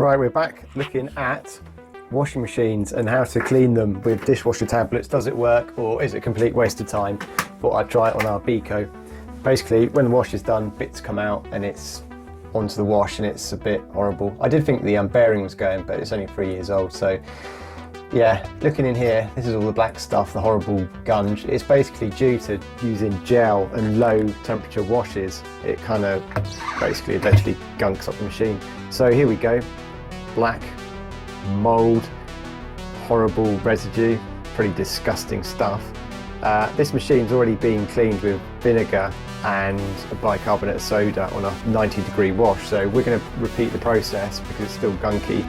Right, we're back looking at washing machines and how to clean them with dishwasher tablets. Does it work or is it a complete waste of time? Thought I'd try it on our Beko. Basically, when the wash is done, bits come out and it's onto the wash and it's a bit horrible. I did think the bearing was going, but it's only 3 years old. So yeah, looking in here, this is all the black stuff, the horrible gunge. It's basically due to using gel and low temperature washes. It kind of basically eventually gunks up the machine. So here we go, black mold, horrible residue, pretty disgusting stuff. This machine's already been cleaned with vinegar and a bicarbonate of soda on a 90-degree wash. So we're going to repeat the process because it's still gunky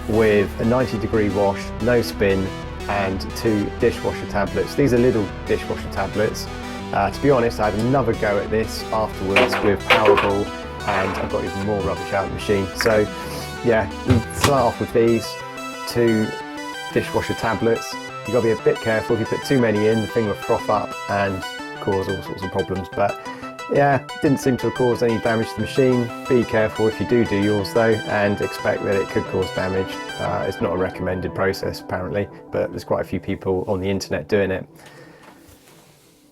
with a 90-degree wash, no spin, and 2 dishwasher tablets. These are little dishwasher tablets. To be honest, I had another go at this afterwards with Powerball, and I've got even more rubbish out of the machine. So yeah, we start off with these 2 dishwasher tablets. You've got to be a bit careful. If you put too many in, the thing will froth up and cause all sorts of problems. But yeah, didn't seem to have caused any damage to the machine. Be careful if you do yours though, and expect that it could cause damage. It's not a recommended process apparently, but there's quite a few people on the internet doing it.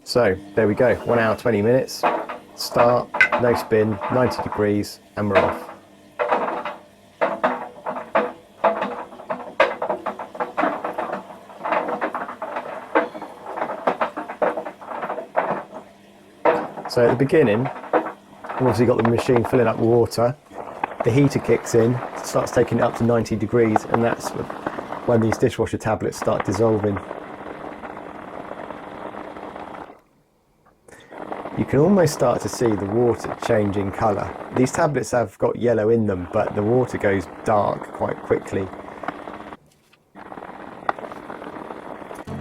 So there we go, 1 hour 20 minutes. Start, no spin, 90 degrees, and we're off. So at the beginning, we've obviously got the machine filling up with water. The heater kicks in, starts taking it up to 90 degrees, and that's when these dishwasher tablets start dissolving. You can almost start to see the water changing colour. These tablets have got yellow in them, but the water goes dark quite quickly.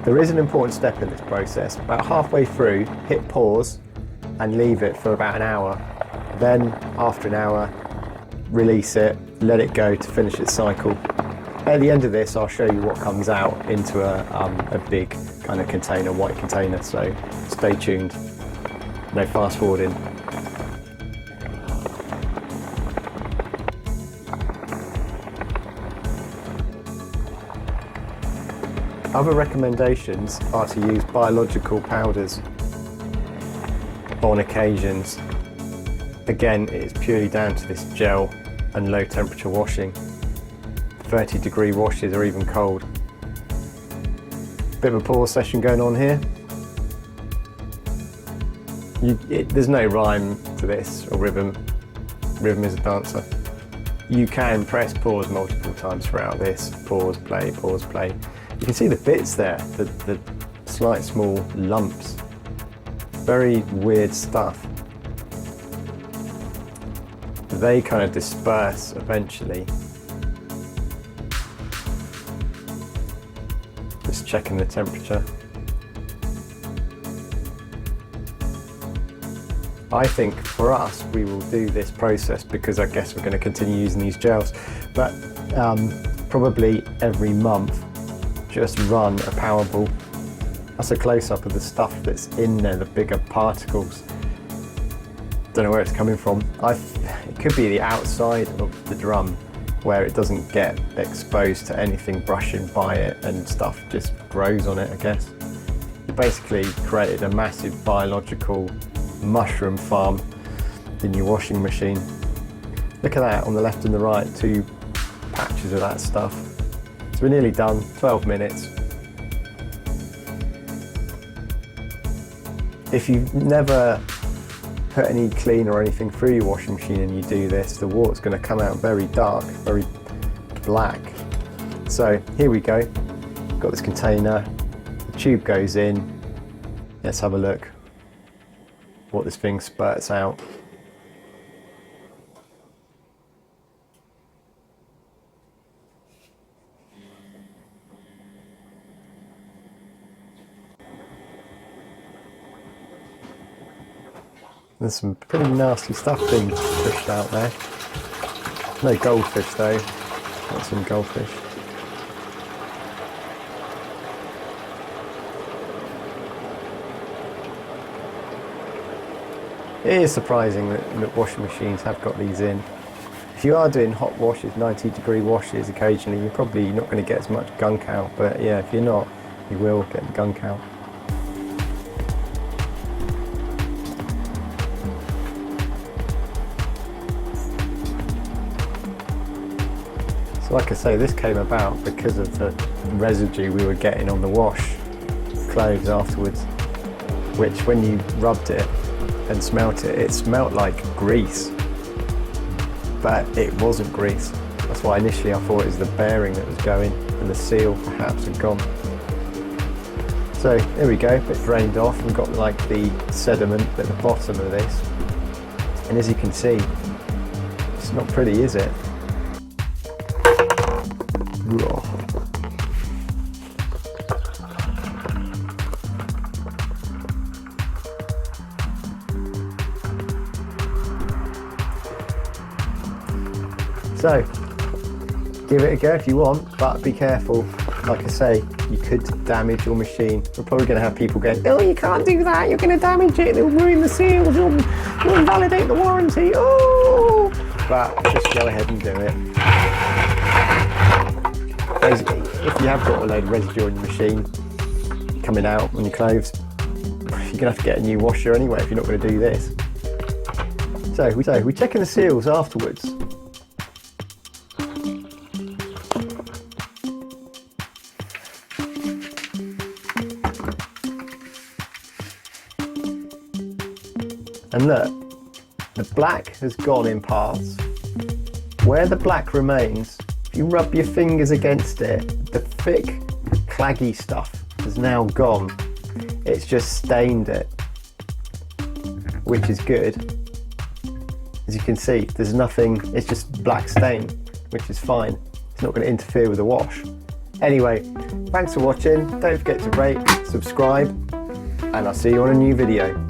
There is an important step in this process. About halfway through, hit pause and leave it for about an hour. Then, after an hour, release it, let it go to finish its cycle. At the end of this, I'll show you what comes out into a big kind of container, white container, so stay tuned. No fast forwarding. Other recommendations are to use biological powders on occasions. Again, it's purely down to this gel and low temperature washing. 30-degree washes are even cold. Bit of a pause session going on here. There's no rhyme to this or rhythm. Rhythm is a dancer. You can press pause multiple times throughout this. Pause, play, pause, play. You can see the bits there, the slight small lumps. Very weird stuff. They kind of disperse eventually. Just checking the temperature. I think for us, we will do this process because I guess we're going to continue using these gels, but probably every month, just run a Powerball. That's a close-up of the stuff that's in there, the bigger particles. Don't know where it's coming from. It could be the outside of the drum where it doesn't get exposed to anything brushing by it and stuff just grows on it, I guess. You basically created a massive biological mushroom farm in your washing machine. Look at that on the left and the right, 2 patches of that stuff. So we're nearly done, 12 minutes. If you've never put any cleaner or anything through your washing machine and you do this, the water's going to come out very dark, very black. So here we go. Got this container, the tube goes in. Let's have a look what this thing spurts out. There's some pretty nasty stuff being pushed out there. No goldfish though. Got some goldfish. It is surprising that washing machines have got these in. If if you are doing hot washes, 90-degree washes occasionally, you're probably not going to get as much gunk out, but yeah, if you're not, you will get the gunk out. So like I say, this came about because of the residue we were getting on the wash clothes afterwards, which when you rubbed it and smelt it, it smelt like grease, but it wasn't grease. That's why initially I thought it was the bearing that was going and the seal perhaps had gone. So here we go, it drained off and got like the sediment at the bottom of this, and as you can see, it's not pretty, is it? So, give it a go if you want, but be careful. Like I say, you could damage your machine. We're probably going to have people going, oh, you can't do that, you're going to damage it, it'll ruin the seals, you'll invalidate the warranty, oh! But just go ahead and do it. If you have got a load of residue on your machine coming out on your clothes, you're going to have to get a new washer anyway if you're not going to do this. So we're checking the seals afterwards. And look, the black has gone in parts. Where the black remains, if you rub your fingers against it, the thick, claggy stuff has now gone. It's just stained it, which is good. As you can see, there's nothing, it's just black stain, which is fine. It's not going to interfere with the wash. Anyway, thanks for watching. Don't forget to rate, subscribe, and I'll see you on a new video.